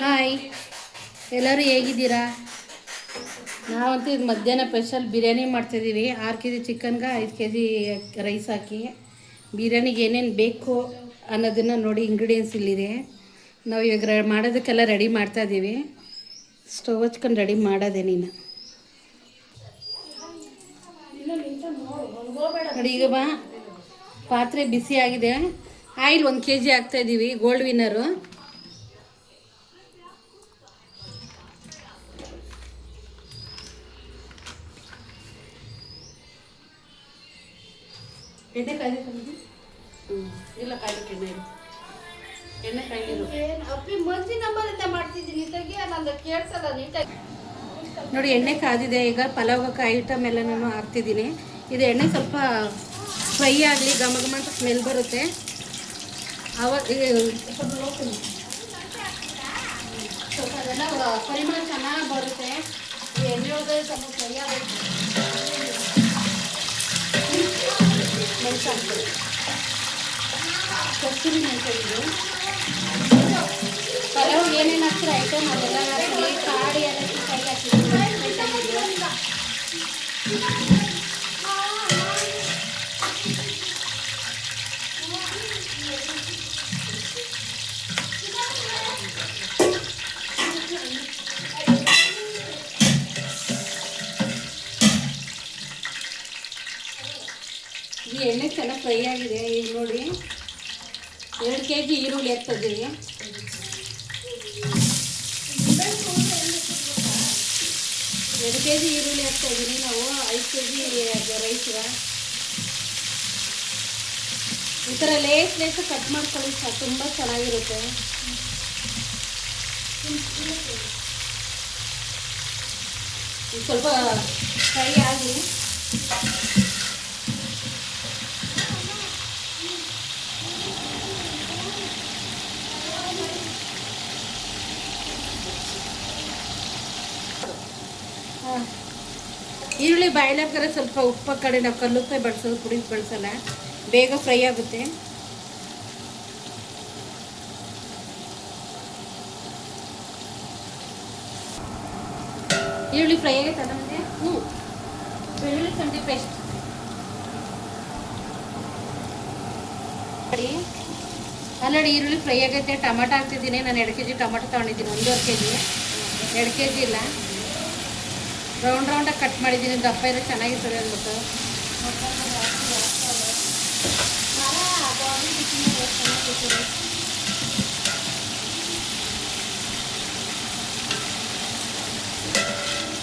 Hi, ಎಲ್ಲರೂ ಹೇಗಿದ್ದೀರಾ? ನಾವಂತೂ ಇದು ಮಧ್ಯಾಹ್ನ ಸ್ಪೆಷಲ್ ಬಿರಿಯಾನಿ ಮಾಡ್ತಾಯಿದ್ದೀವಿ. 6 ಕೆ ಜಿ ಚಿಕನ್ಗೆ 5 ಕೆ ಜಿ ರೈಸ್ ಹಾಕಿ ಬಿರಿಯಾನಿಗೆ ಏನೇನು ಬೇಕು ಅನ್ನೋದನ್ನು ನೋಡಿ. ಇಂಗ್ರೀಡಿಯೆಂಟ್ಸ್ ಇಲ್ಲಿದೆ. ನಾವು ಇವಾಗ ಮಾಡೋದಕ್ಕೆಲ್ಲ ರೆಡಿ ಮಾಡ್ತಾಯಿದ್ದೀವಿ. ಸ್ಟವ್ ಹಚ್ಕೊಂಡು ರೆಡಿ ಮಾಡೋದೇ ನೀನು ನೋಡಿ. ಈಗ ಪಾತ್ರೆ ಬಿಸಿ ಆಗಿದೆ. ಆಯಿಲ್ 1 ಕೆ ಜಿ ಹಾಕ್ತಾಯಿದ್ದೀವಿ, ಗೋಲ್ಡ್ ವಿನ್ನರು. ಎಣ್ಣೆ ಕಾಯ್ದು ಇಲ್ಲ, ಕಾಯ್ದಕ್ಕೆ ಎಣ್ಣೆ ಕಾಯ್ದಿರು. ನೋಡಿ, ಎಣ್ಣೆ ಕಾದಿದೆ. ಈಗ ಪಲಾವ್ಗೆ ಐಟಮ್ ಎಲ್ಲ ನಾನು ಹಾಕ್ತಿದ್ದೀನಿ. ಇದು ಎಣ್ಣೆ ಸ್ವಲ್ಪ ಫ್ರೈ ಆಗಲಿ, ಘಮ ಘಮ ಅಂತ ಸ್ಮೆಲ್ ಬರುತ್ತೆ. ಅವಾಗ ಸ್ವಲ್ಪ ಅದೆಲ್ಲ ಪರಿಮಳ ಚೆನ್ನಾಗಿ ಬರುತ್ತೆ. ಎಣ್ಣೆ ಒಳಗೆ ಸ್ವಲ್ಪ ಫ್ರೈ ಆಗುತ್ತೆ. ಮೆಣಸು ಕಸ್ತೂರಿ ಮೆಣಸು ಇದು. ಪಲಾವ್ ಏನೇನು ಹಾಕ್ತಾರೆ ಐಟಮ್ ಅದೆಲ್ಲ ಹಾಕಿ ಕಾಡಿ ಅದಕ್ಕೆ ಕೈ ಹಾಕಿದ್ದೀವಿ. ಈ ಎಣ್ಣೆ ಚೆನ್ನಾಗಿ ಫ್ರೈ ಆಗಿದೆ. ಈಗ ನೋಡಿ, 2 ಕೆ ಜಿ ಈರುಳ್ಳಿ ಹಾಕ್ತಿದ್ದೀವಿ. ಈರುಳ್ಳಿ ಹಾಕ್ತಾಯಿದ್ದೀನಿ ನಾವು. 5 ಕೆ ಜಿ ರೈಸ್ಗೆ ಈ ಥರ ಲೇಸ್ ಕಟ್ ಮಾಡ್ಕೊಳ್ಳಿ, ತುಂಬ ಚೆನ್ನಾಗಿರುತ್ತೆ. ಸ್ವಲ್ಪ ಫ್ರೈ ಆಗಿ ಈರುಳ್ಳಿ ಬಾಯ್ಲಾಕರೆ ಸ್ವಲ್ಪ ಉಪ್ಪ ಕಡೆ ನಾವು ಕಲ್ಲುಪ್ಪೆ ಬಳಸೋದು, ಪುಡಿ ಬಳಸಲ್ಲ, ಬೇಗ ಫ್ರೈ ಆಗುತ್ತೆ. ಈರುಳ್ಳಿ ಫ್ರೈ ಆಗೈತಲ್ಲ, ಮತ್ತೆ ಬೆಳ್ಳುಳ್ಳಿ ಶುಂಠಿ ಪೇಸ್ಟ್ ಆಲ್ರೆಡಿ ಈರುಳ್ಳಿ ಫ್ರೈ ಆಗೈತೆ. ಟೊಮಾಟೊ ಹಾಕ್ತಿದ್ದೀನಿ. ನಾನು 2 ಕೆ ಜಿ ಟೊಮಾಟೊ ತೊಗೊಂಡಿದ್ದೀನಿ, 1.5 ಕೆ ಜಿ. 2 ಕೆ ಜಿ ಇಲ್ಲ, ರೌಂಡಾಗಿ ಕಟ್ ಮಾಡಿದ್ದೀನಿ. ದಪ್ಪ ಇರೋ ಚೆನ್ನಾಗಿರ್ತದೆ ಅಂದ್ಬಿಟ್ಟು.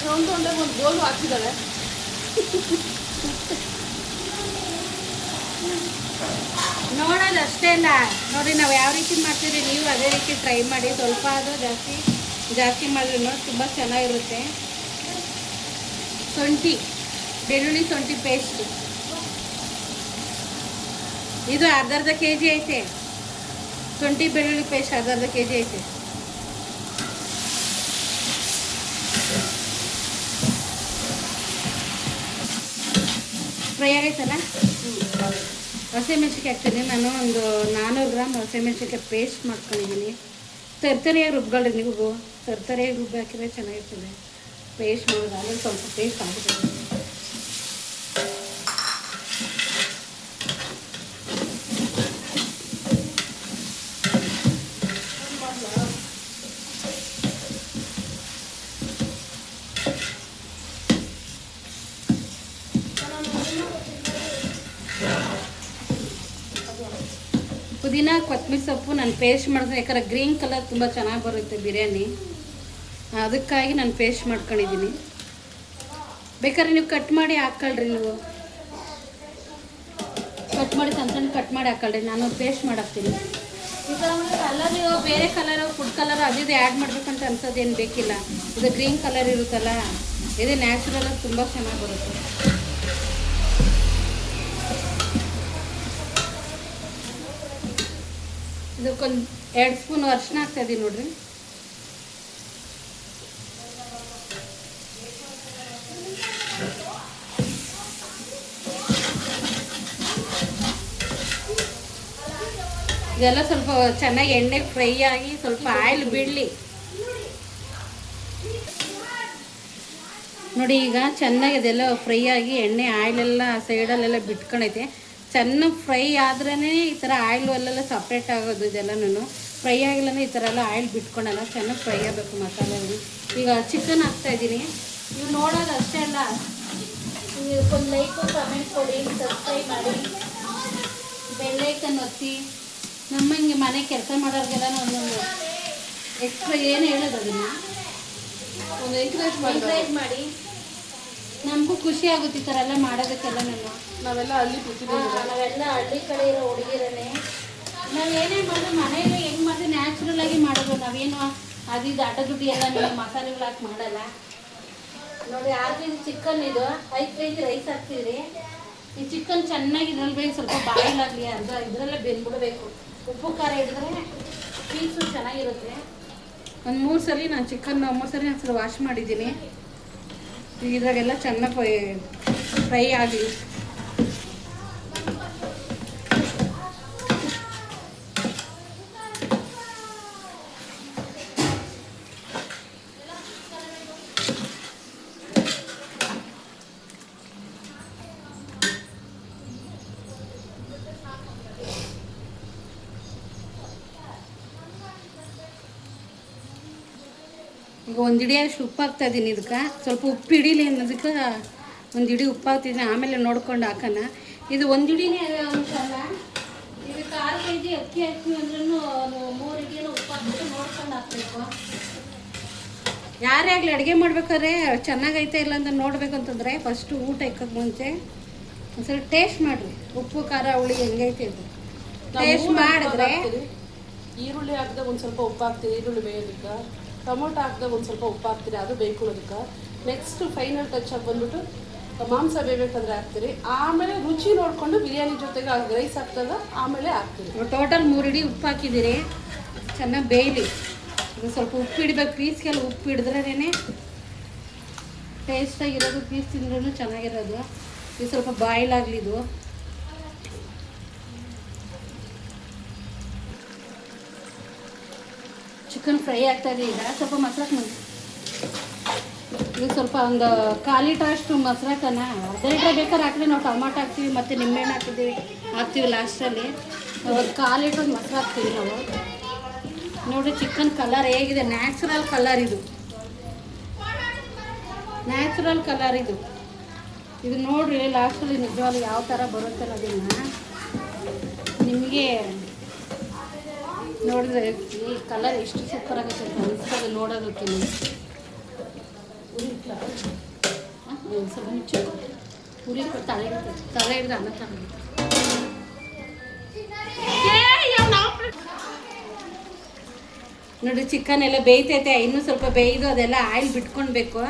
ರೌಂಡಾಗಿ ಒಂದು ಗೋಲು ಹಾಕಿದ್ದಾಳೆ. ನೋಡೋದು ಅಷ್ಟೇ ಇಲ್ಲ ನೋಡಿ, ನಾವು ಯಾವ ರೀತಿ ಮಾಡ್ತೀವಿ ನೀವು ಅದೇ ರೀತಿ ಟ್ರೈ ಮಾಡಿ. ಸ್ವಲ್ಪ ಅದು ಜಾಸ್ತಿ ಮಾಡಿದ್ರು ತುಂಬ ಚೆನ್ನಾಗಿರುತ್ತೆ. ಶುಂಠಿ, ಬೆಳ್ಳುಳ್ಳಿ ಶುಂಠಿ ಪೇಸ್ಟ್ ಇದು ಅರ್ಧ ಕೆ ಜಿ ಐತೆ. ಶುಂಠಿ ಬೆಳ್ಳುಳ್ಳಿ ಪೇಸ್ಟ್ ಅರ್ಧ ಕೆ ಜಿ ಐತೆ. ಫ್ರೈ ಆಗೈತಲ್ಲ. ಹಸಿಮೆಣ್ಸಿಕಾಯಿ ಹಾಕ್ತೀನಿ ನಾನು. ಒಂದು 400 ಗ್ರಾಮ್ ಹಸಿಮೆಣ್ಸಿಕಾಯಿ ಪೇಸ್ಟ್ ಮಾಡ್ಕೊಂಡಿದ್ದೀನಿ. ತರ್ತರಿಯಾಗಿ ರುಬ್ಕೊಳ್ರಿ. ನೀವು ತರ್ತರಿಯಾಗಿ ರುಬ್ಬಿ ಹಾಕಿದ್ರೆ ಚೆನ್ನಾಗಿರ್ತದೆ. ಪೇಸ್ಟ್ ಮಾಡೋದು ಆಮೇಲೆ ಸ್ವಲ್ಪ ಪೇಸ್ಟ್ ಆಗುತ್ತೆ. ಪುದೀನ, ಕೊತ್ತಂಬರಿ ಸೊಪ್ಪು ನಾನು ಪೇಸ್ಟ್ ಮಾಡಿದ್ರೆ, ಯಾಕಂದ್ರೆ ಗ್ರೀನ್ ಕಲರ್ ತುಂಬ ಚೆನ್ನಾಗಿ ಬರುತ್ತೆ ಬಿರಿಯಾನಿ. ಅದಕ್ಕಾಗಿ ನಾನು ಪೇಸ್ಟ್ ಮಾಡ್ಕೊಂಡಿದ್ದೀನಿ. ಬೇಕಾದ್ರೆ ನೀವು ಕಟ್ ಮಾಡಿ ಹಾಕ್ಕೊಳ್ರಿ. ನೀವು ಕಟ್ ಮಾಡಿ ಸಣ್ಣ ಕಟ್ ಮಾಡಿ ಹಾಕ್ಕೊಳ್ರಿ. ನಾನು ಪೇಸ್ಟ್ ಮಾಡಾಕ್ತೀನಿ. ಈ ಥರ ಕಲರ್ ಬೇರೆ ಕಲರು, ಫುಡ್ ಕಲರು ಅದು ಆ್ಯಡ್ ಮಾಡಬೇಕಂತ ಅನ್ಸೋದೇನು ಬೇಕಿಲ್ಲ. ಇದು ಗ್ರೀನ್ ಕಲರ್ ಇರುತ್ತಲ್ಲ, ಇದು ನ್ಯಾಚುರಲಾಗಿ ತುಂಬ ಚೆನ್ನಾಗಿ ಬರುತ್ತೆ. ಇದಕ್ಕೊಂದು 2 ಸ್ಪೂನ್ ಅರಿಶಿನ ಹಾಕ್ತಾಯಿದ್ದೀನಿ ನೋಡಿರಿ. ಇದೆಲ್ಲ ಸ್ವಲ್ಪ ಚೆನ್ನಾಗಿ ಎಣ್ಣೆಗೆ ಫ್ರೈ ಆಗಿ ಸ್ವಲ್ಪ ಆಯಿಲ್ ಬಿಡಲಿ. ನೋಡಿ ಈಗ ಚೆನ್ನಾಗಿ ಅದೆಲ್ಲ ಫ್ರೈ ಆಗಿ ಎಣ್ಣೆ ಆಯಿಲೆಲ್ಲ ಸೈಡಲ್ಲೆಲ್ಲ ಬಿಟ್ಕೊಂಡೈತೆ. ಚೆನ್ನಾಗಿ ಫ್ರೈ ಆದ್ರೇ ಈ ಥರ ಆಯಿಲು ಅಲ್ಲೆಲ್ಲ ಸಪ್ರೇಟ್ ಆಗೋದು. ಇದೆಲ್ಲನೂ ಫ್ರೈ ಆಗಿಲ್ಲ ಈ ಥರ ಎಲ್ಲ ಆಯಿಲ್ ಬಿಟ್ಕೊಳಲ್ಲ. ಚೆನ್ನಾಗಿ ಫ್ರೈ ಆಗಬೇಕು ಮಸಾಲೆಯಲ್ಲಿ. ಈಗ ಚಿಕನ್ ಹಾಕ್ತಾಯಿದ್ದೀನಿ. ನೀವು ನೋಡೋದು ಅಷ್ಟೇ ಅಲ್ಲ, ಒಂದು ಲೈಕ್ ಕಮೆಂಟ್ ಕೊಡಿ, ಸಬ್ಸ್ಕ್ರೈಬ್ ಮಾಡಿ, ಬೆಲ್ಲೈಕನ್ ಒತ್ತಿ. ನಮ್ಮಂಗೆ ಮನೆ ಕೆಲಸ ಮಾಡೋರಿಗೆಲ್ಲ ಒಂದೊಂದು ಎಕ್ಸ್ಟ್ರಾ ಏನು ಹೇಳೋದು ಅದನ್ನು ಒಂದು ಎಂಕರೇಜ್ ಮಾಡಿ. ನಮಗೂ ಖುಷಿ ಆಗುತ್ತೆ ಈ ಥರ ಎಲ್ಲ ಮಾಡೋದಕ್ಕೆಲ್ಲ. ನಾವೆಲ್ಲ ಹಳ್ಳಿ ಕಡೆ ಇರೋ ಹುಡುಗಿರೇ. ನಾವು ಏನೇ ಮಾಡಿದ್ರೆ ಮನೆಯಲ್ಲಿ ಹೆಂಗೆ ಮಾಡಿದ್ರೆ ನ್ಯಾಚುರಲ್ ಆಗಿ ಮಾಡೋದು. ನಾವೇನು ಅದಿದ್ದು ಅಡ್ಡ ದುಡ್ಡು ಎಲ್ಲ ನೀವು ಮಸಾಲೆಗಳು ಹಾಕಿ ಮಾಡಲ್ಲ. ನೋಡಿ 6 kg ಚಿಕನ್, ಇದು 5 kg ರೈಸ್ ಹಾಕ್ತಿದ್ರಿ. ಈ ಚಿಕನ್ ಚೆನ್ನಾಗಿ ಇದ್ರಲ್ಲಿ ಬೇಕು, ಸ್ವಲ್ಪ ಬಾಯಿಲ್ ಆಗಲಿ ಅಂತ ಇದರಲ್ಲೇ ಬೆಂದ್ಬಿಡ್ಬೇಕು. ಉಪ್ಪು ಖಾರ ಹಿಡಿದ್ರೆ ಪೀಸು ಚೆನ್ನಾಗಿರುತ್ತೆ. ಒಂದು 3 ಸಲ ನಾನು ಚಿಕನ್ 3 ಸಲ ನಾನು ಸಲ ವಾಶ್ ಮಾಡಿದ್ದೀನಿ. ಇದ್ರಾಗೆಲ್ಲ ಚೆನ್ನಾಗಿ ಫ್ರೈ ಆಗಲಿ. ಈಗ ಒಂದು ಹಿಡಿ ಅಷ್ಟು ಉಪ್ಪು ಹಾಕ್ತಾಯಿದ್ದೀನಿ. ಇದಕ್ಕೆ ಸ್ವಲ್ಪ ಉಪ್ಪು ಹಿಡೀಲಿ ಅನ್ನೋದಕ್ಕೆ ಒಂದು ಹಿಡಿ ಉಪ್ಪು ಹಾಕ್ತಿದ್ದೀನಿ. ಆಮೇಲೆ ನೋಡ್ಕೊಂಡು ಹಾಕೋಣ. ಇದು ಒಂದು ಹಿಡಿನೇ ಅಲ್ಲ, ಇದಕ್ಕೆ 6 kg ಅಕ್ಕಿ ಹಾಕ್ತೀವಿ ಅಂದ್ರೂ 3 ಹಿಡಿಯನ್ನು ಉಪ್ಪು ಹಾಕ್ಬಿಟ್ಟು ನೋಡ್ಕೊಂಡು ಹಾಕಬೇಕು. ಯಾರೇ ಆಗಲಿ ಅಡುಗೆ ಮಾಡ್ಬೇಕಾದ್ರೆ ಚೆನ್ನಾಗೈತೆ ಇಲ್ಲ ಅಂತ ನೋಡಬೇಕು ಅಂತಂದರೆ ಫಸ್ಟು ಊಟ ಇಕ್ಕೋಕ್ಕೆ ಮುಂಚೆ ಒಂದ್ಸಲ ಟೇಸ್ಟ್ ಮಾಡಿರಿ. ಉಪ್ಪು ಖಾರ ಹುಳಿ ಹೆಂಗೈತೆ ಅಂತ ಟೇಸ್ಟ್ ಮಾಡಿದ್ರೆ. ಈರುಳ್ಳಿ ಹಾಕಿದಾಗ ಒಂದು ಸ್ವಲ್ಪ ಉಪ್ಪು ಹಾಕ್ತೀವಿ ಈರುಳ್ಳಿ ಬೇಯೋದಕ್ಕೆ. ಟೊಮೊಟೊ ಹಾಕಿದಾಗ ಒಂದು ಸ್ವಲ್ಪ ಉಪ್ಪು ಹಾಕ್ತೀರಿ, ಅದು ಬೇಯಿಕೊಳ್ಳೋದಕ್ಕೆ. ನೆಕ್ಸ್ಟ್ ಫೈನಲ್ ಟಚ್ ಆಗಿ ಬಂದ್ಬಿಟ್ಟು ಮಾಂಸ ಬೇಯಬೇಕಂದ್ರೆ ಹಾಕ್ತೀರಿ. ಆಮೇಲೆ ರುಚಿ ನೋಡಿಕೊಂಡು ಬಿರಿಯಾನಿ ಜೊತೆಗೆ ರೈಸ್ ಹಾಕಿದಾಗ ಆಮೇಲೆ ಹಾಕ್ತೀರಿ. ಟೋಟಲ್ 3 ಹಿಡಿ ಉಪ್ಪು ಹಾಕಿದ್ದೀರಿ. ಚೆನ್ನಾಗಿ ಬೇಯಲಿ. ಇದು ಸ್ವಲ್ಪ ಉಪ್ಪು ಹಿಡಿಬೇಕು. ಪೀಸ್ಗೆಲ್ಲ ಉಪ್ಪು ಹಿಡಿದ್ರೇ ಟೇಸ್ಟಾಗಿರೋದು. ಪೀಸ್ ತಿಂದ್ರೂ ಚೆನ್ನಾಗಿರೋದು. ಇದು ಸ್ವಲ್ಪ ಬಾಯ್ಲ್ ಆಗಲಿ. ಇದು ಚಿಕನ್ ಫ್ರೈ ಆಗ್ತಾಯಿದೆ. ಈಗ ಸ್ವಲ್ಪ ಮೊಸರಕ್ಕೆ ಮಾಡಿ. ಇದು ಸ್ವಲ್ಪ ಒಂದು 1/4 ಲೀಟ್ರ್ ಅಷ್ಟು ಮೊಸರಕ್ಕನ ಅರ್ಧ ಲೀಟ್ರ್ ಬೇಕಾದ್ರೆ ಹಾಕಿದ್ರೆ ನಾವು ಟೊಮಾಟೊ ಹಾಕ್ತೀವಿ ಮತ್ತು ನಿಂಬೆಹಣ್ಣು ಹಾಕ್ತೀವಿ ಲಾಸ್ಟಲ್ಲಿ. ಒಂದು 1/4 ಲೀಟ್ರ್ ಮೊಸರು ಹಾಕ್ತೀವಿ ನಾವು. ನೋಡಿ ಚಿಕನ್ ಕಲರ್ ಹೇಗಿದೆ. ನ್ಯಾಚುರಲ್ ಕಲರ್ ಇದು. ನ್ಯಾಚುರಲ್ ಕಲರ್ ಇದು. ಇದು ನೋಡ್ರಿ ಲಾಸ್ಟಲ್ಲಿ ನಿಜವಾಗ್ಲೂ ಯಾವ ಥರ ಬರುತ್ತೆ ಅನ್ನೋದನ್ನು ನಿಮಗೆ ನೋಡಿದ್ರೆ ಈ ಕಲರ್ ಎಷ್ಟು ಸೂಪರ್ ಆಗುತ್ತೆ ಅಂತ ಅನಿಸ್ತದೆ ನೋಡೋದಕ್ಕೆ. ಸ್ವಲ್ಪ ಮುಚ್ಚು ಉರಿ ತಲೆ ಹಿಡಿದು ಅನ್ನ ತಗೊಂಡು ನೋಡಿ ಚಿಕನ್ ಎಲ್ಲ ಬೇಯ್ತೈತೆ. ಇನ್ನೂ ಸ್ವಲ್ಪ ಬೇಯ್ದು ಅದೆಲ್ಲ ಆಯಿಲ್ ಬಿಟ್ಕೊಳ್ಬೇಕು.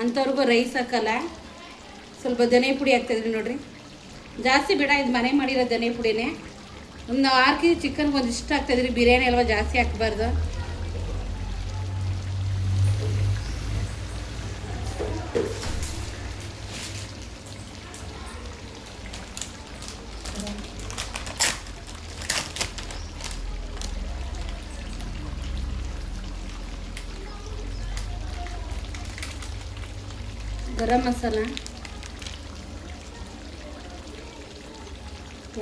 ಅಂಥವ್ರಿಗೂ ರೈಸ್ ಹಾಕಲ್ಲ. ಸ್ವಲ್ಪ ಧನಿಯಾ ಪುಡಿ ಹಾಕ್ತಾಯಿದ್ರಿ ನೋಡಿರಿ. ಜಾಸ್ತಿ ಬೇಡ, ಇದು ಮನೆ ಮಾಡಿರೋ ಧನಿಯಾ ಪುಡಿನೇ. ಒಂದು 6 kg ಚಿಕನ್ಗೆ ಒಂದು ಇಷ್ಟ ಹಾಕ್ತಾಯಿದ್ರಿ. ಬಿರಿಯಾನಿ ಅಲ್ವಾ, ಜಾಸ್ತಿ ಹಾಕಬಾರ್ದು. ಗರಂ ಮಸಾಲ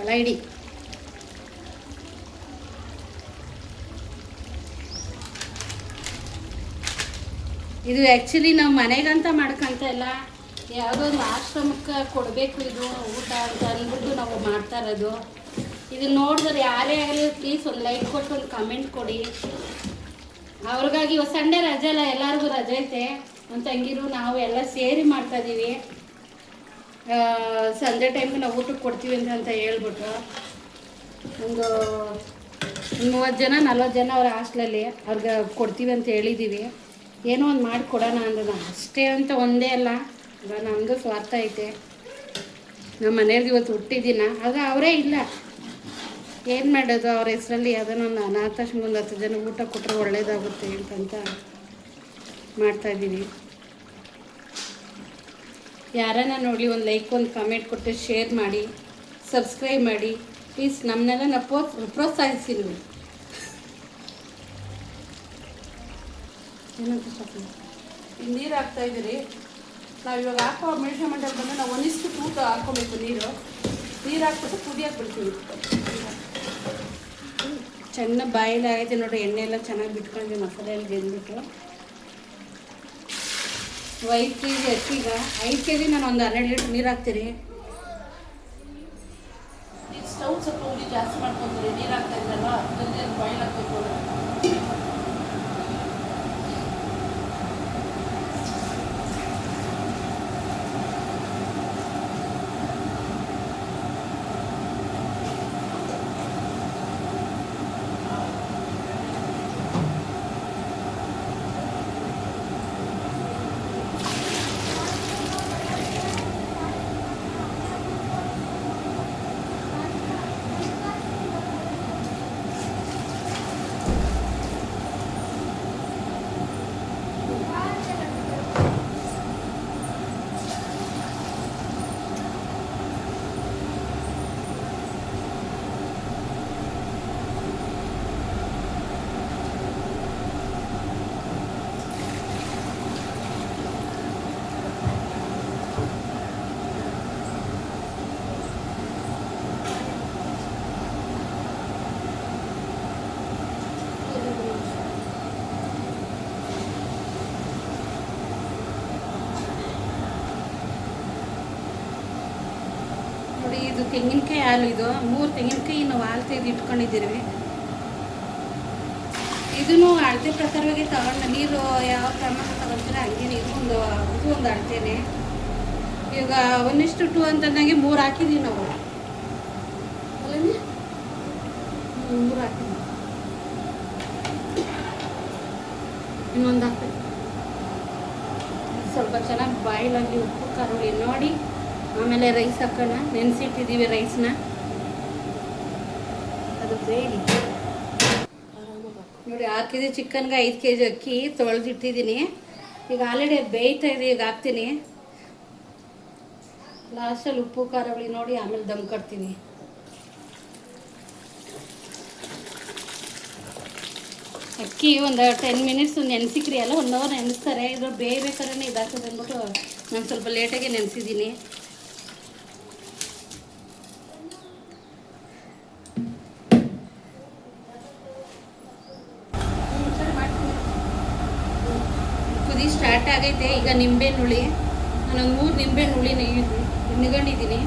ಎಲ್ಲ ಇಡಿ. ಇದು ಆ್ಯಕ್ಚುಲಿ ನಾವು ಮನೆಗಂತ ಮಾಡ್ಕೊಂತ ಇಲ್ಲ, ಯಾವುದೋ ಒಂದು ಆಶ್ರಮಕ್ಕೆ ಕೊಡಬೇಕು ಇದು ಊಟ ಅಂತ ಅಂದ್ಬಿಟ್ಟು ನಾವು ಮಾಡ್ತಾ ಇರೋದು. ಇದು ನೋಡಿದ್ರೆ ಯಾರೇ ಆಗಲಿ ಪ್ಲೀಸ್ ಒಂದು ಲೈಕ್ ಕೊಟ್ಟು ಒಂದು ಕಮೆಂಟ್ ಕೊಡಿ. ಅವ್ರಿಗಾಗಿ ಸಂಡೇ ರಜೆ ಅಲ್ಲ, ಎಲ್ಲರಿಗೂ ರಜೆ ಐತೆ. ಒಂದು ತಂಗಿರು ನಾವು ಎಲ್ಲ ಸೇರಿ ಮಾಡ್ತಾಯಿದ್ದೀವಿ. ಸಂಜೆ ಟೈಮ್ಗೆ ನಾವು ಊಟಕ್ಕೆ ಕೊಡ್ತೀವಿ ಅಂತ ಹೇಳ್ಬಿಟ್ಟು ಒಂದು 30 ಜನ 40 ಜನ ಅವ್ರ ಹಾಸ್ಟೆಲಲ್ಲಿ ಅವ್ರಿಗೆ ಕೊಡ್ತೀವಿ ಅಂತ ಹೇಳಿದ್ದೀವಿ. ಏನೋ ಒಂದು ಮಾಡಿ ಕೊಡೋಣ ಅಂದ್ರೆ ಅಷ್ಟೇ ಅಂತ ಒಂದೇ ಅಲ್ಲ, ಈಗ ನಮ್ಮದು ಸ್ವಾರ್ಥ ಐತೆ. ನಮ್ಮ ಮನೆಯವ್ರಿಗೆ ಇವತ್ತು ಹುಟ್ಟಿದ್ದೀನ, ಆಗ ಅವರೇ ಇಲ್ಲ, ಏನು ಮಾಡೋದು? ಅವ್ರ ಹೆಸರಲ್ಲಿ ಯಾವುದೋ ಒಂದು ಅನಾಥಾಶ್ರಮ ಒಂದು 10 ಜನ ಊಟ ಕೊಟ್ಟರೆ ಒಳ್ಳೇದಾಗುತ್ತೆ ಅಂತಂತ ಮಾಡ್ತಾಯಿದ್ದೀನಿ. ಯಾರನ್ನ ನೋಡಿ ಒಂದು ಲೈಕ್ ಒಂದು ಕಮೆಂಟ್ ಕೊಟ್ಟು ಶೇರ್ ಮಾಡಿ, ಸಬ್ಸ್ಕ್ರೈಬ್ ಮಾಡಿ ಪ್ಲೀಸ್. ನಮ್ಮನ್ನೆಲ್ಲ ಪ್ರೋತ್ಸಾಹಿಸಿ ನೀವು. ನೀರು ಹಾಕ್ತಾಯಿದ್ದೀರಿ. ನಾವು ಇವಾಗ ಹಾಕೋ ಮೆಷರ್ಮೆಂಟಲ್ಲಿ ಬಂದರೆ ನಾವು 1:2 ಹಾಕ್ಕೊಬೇಕು ನೀರು ಹಾಕ್ಬಿಟ್ಟು ಕುದಿಯಕ್ಕೆ ಬಿಡ್ತೀವಿ. ಚೆನ್ನಾಗಿ ಬಾಯಿಲ್ ಆಗೈತೆ ನೋಡಿ, ಎಣ್ಣೆ ಎಲ್ಲ ಚೆನ್ನಾಗಿ ಬಿಟ್ಕೊಂಡ್ವಿ ಮಸಾಲೆಯಲ್ಲಿ ಬೆಂದ್ಬಿಟ್ಟು. 5 kg ಅಕ್ಕಿಗ 5 kg ನಾನು ಒಂದು 12 ಲೀಟ್ರ್ ನೀರು ಹಾಕ್ತೀನಿ. ಈಗ ಸ್ಟವ್ ಸ್ವಲ್ಪ ಉರಿ ಜಾಸ್ತಿ ಮಾಡ್ಕೊತೀರಿ, ನೀರು ಹಾಕ್ತಾ ಇದ್ರಲ್ವ ಜಲ್ದಿ ಅದು ಬಾಯ್ಲ್ ಹಾಕಬೇಕು. ನೋಡಿ ಇದು ತೆಂಗಿನಕಾಯಿ ಹಾಲು, ಇದು 3 ತೆಂಗಿನಕಾಯಿ ನಾವು ಹಾಲು ತೆಗೆದು ಇಟ್ಕೊಂಡಿದ್ದೀವಿ. ಇದನ್ನು ಅಳತೆ ಪ್ರಕಾರವಾಗಿ ತಗೊಂಡು ನೀರು ಯಾವ ಪ್ರಮಾಣ ತಗೊಳ್ತೀರ ಹಂಗೆ ಇದು ಒಂದು ಅಳತೆನೆ. ಈಗ 1:2 ಅಂತಂದಂಗೆ 3 ಹಾಕಿದ್ದೀವಿ ನಾವು. ಅಲ್ಲೇ 3 ಹಾಕಿದ್ವಿ, ಇನ್ನೊಂದು ಹಾಕ್ತೀವಿ. ಸ್ವಲ್ಪ ಚೆನ್ನಾಗಿ ಬಾಯಿಲಾಗಿ ಉಪ್ಪು ಖಾರ ನೋಡಿ ಆಮೇಲೆ ರೈಸ್ ಹಾಕೋಣ. ನೆನೆಸಿಟ್ಟಿದ್ದೀವಿ ರೈಸ್ನ, ಅದು ಬೇಡಿ ನೋಡಿ. 6 kg ಚಿಕನ್ಗೆ 5 kg ಅಕ್ಕಿ ತೊಳೆದಿಟ್ಟಿದ್ದೀನಿ. ಈಗ ಆಲ್ರೆಡಿ ಬೇಯ್ತಾ ಇದೆ, ಈಗ ಹಾಕ್ತೀನಿ. ಲಾಸ್ಟಲ್ಲಿ ಉಪ್ಪು ಖಾರ ಹುಳಿ ನೋಡಿ ಆಮೇಲೆ ದಮ್ ಕಟ್ತೀನಿ. ಅಕ್ಕಿ ಒಂದು 10 ಮಿನಿಟ್ಸ್ ನೆನೆಸಿಕ್ರಿ, ಎಲ್ಲ 1 ಅವರ್ ನೆನೆಸ್ತಾರೆ. ಇದು ಬೇಯಬೇಕಾದ್ರೆ ಇದಾಗ್ತದೆ ಅಂದ್ಬಿಟ್ಟು ನಾನು ಸ್ವಲ್ಪ ಲೇಟಾಗೆ ನೆನೆಸಿದ್ದೀನಿ. ಕುದಿ ಸ್ಟಾರ್ಟ್ ಆಗೈತೆ. ಈಗ ನಿಂಬೆಹಣ್ಣು ಹುಳಿ ನಾನೊಂದು 3 ನಿಂಬೆಹಣ್ಣು ಹುಳಿ ನಿಗಂಡಿದ್ದೀನಿ.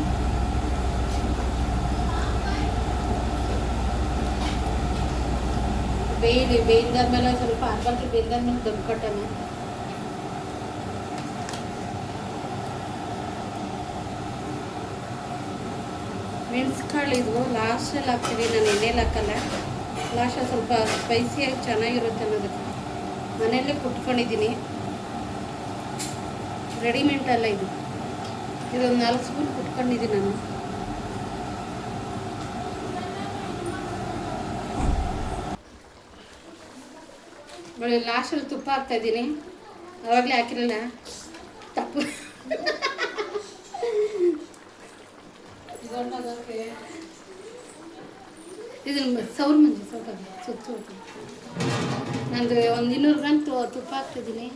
ಬೇಯ್ದಾದ್ಮೇಲೆ ಸ್ವಲ್ಪ ಅರ್ಧ ಬೇಯ್ದಾದ್ಮೇಲೆ ದಮ್ ಕಟ್ಟೋಣ. ಮೆಣಸ್ಕಾಳು ಇದು ಲಾಸ್ಟಲ್ಲಿ ಹಾಕ್ತೀವಿ, ನಾನು ಎಣ್ಣೆಲಿ ಹಾಕಲ್ಲ. ಲಾಸ್ಟಲ್ಲಿ ಸ್ವಲ್ಪ ಸ್ಪೈಸಿಯಾಗಿ ಚೆನ್ನಾಗಿರುತ್ತೆ ಅನ್ನೋದಕ್ಕೆ ಮನೆಯಲ್ಲೇ ಕುಟ್ಕೊಂಡಿದ್ದೀನಿ. ರೆಡಿಮೇಡ್ ಅಲ್ಲ ಇದು, ಇದೊಂದು 4 ಸ್ಪೂನ್ ಕುಟ್ಕೊಂಡಿದ್ದೀನಿ ನಾನು. ನೋಡಿ ಲಾಸ್ಟಲ್ಲಿ ತುಪ್ಪ ಹಾಕ್ತಾಯಿದ್ದೀನಿ, ಆವಾಗಲೇ ಹಾಕಿರಲಿಲ್ಲ ತಪ್ಪು. ಇದನ್ನು ಸೌರ್ ಮಂಜಿ ಸ್ವಲ್ಪ ಸುತ್ತು ನಂದು ಒಂದು 200 ಗ್ರಾಮ್ ತುಪ್ಪ ಹಾಕ್ತಿದ್ದೀನಿ.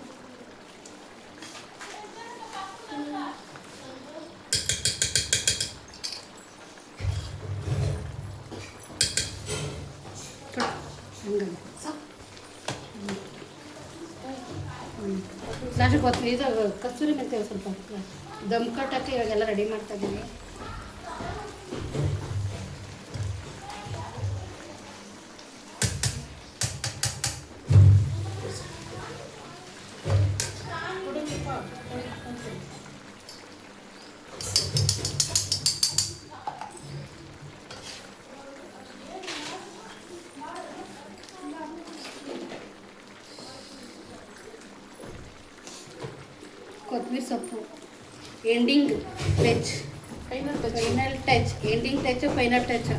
ಲಾಸ್ಟ್ ಕೊತ್ತಂಬರಿ ಇದು ಕಸ್ತೂರಿ ಮೆಂತ್ಯ ಸ್ವಲ್ಪ ದಮ್ ಕಟ್ಟೋಕ್ಕೆ ಇವಾಗೆಲ್ಲ ರೆಡಿ ಮಾಡ್ತಾ ಇದ್ದೀನಿ. ಕೊತ್ತಂಬರಿ ಸೊಪ್ಪು ending touch, final touch, ending touch, final touch.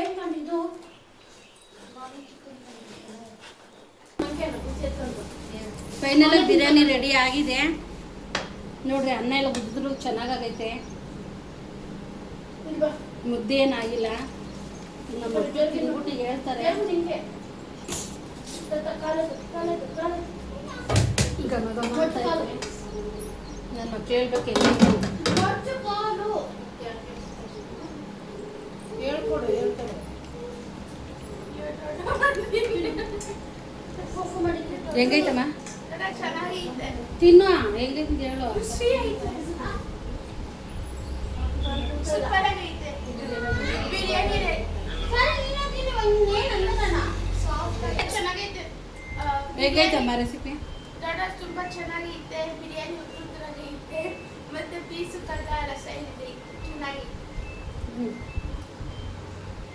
ಏನು ಮಾಡಿದ್ದು ಫೈನಲ್ ಬಿರಿಯಾನಿ ರೆಡಿ ಆಗಿದೆ ನೋಡ್ರಿ. ಅನ್ನ ಎಲ್ಲ ಗುದ್ದಿದ್ರು ಚೆನ್ನಾಗೈತೆ. ಮುದ್ದೆ ಏನಾಗಿಲ್ಲ. ನಮ್ಮ ಮಕ್ಕಳು ತಿಂದ್ಬಿಟ್ಟು ಹೇಳ್ತಾರೆ ಘಮ ಘಮ ಅಂತ ಐತೆ. ನನ್ನ ಮಕ್ಳು ಹೇಳ್ಬೇಕು ಹೆಂಗೆ ಅಂತ. ಹೇಳ್ಕೊಡು ಹೇಳ್ಕೊಡು. ಹೆಂಗೈತಮ್ಮ ತಿನ್ನು ಹೆಂಗೈತೆ ಹೇಳು. ಹೇಗೈತಮ್ಮ ರೆಸಿಪಿ? ತುಂಬಾ ಚೆನ್ನಾಗೈತೆ. ಬಿರಿಯಾನಿ ಉದ್ರುದ್ರಾಗೈತೆ ಮತ್ತೆ ಪೀಸು ಕದ ರಸ ಇದೆ ಚೆನ್ನಾಗಿ.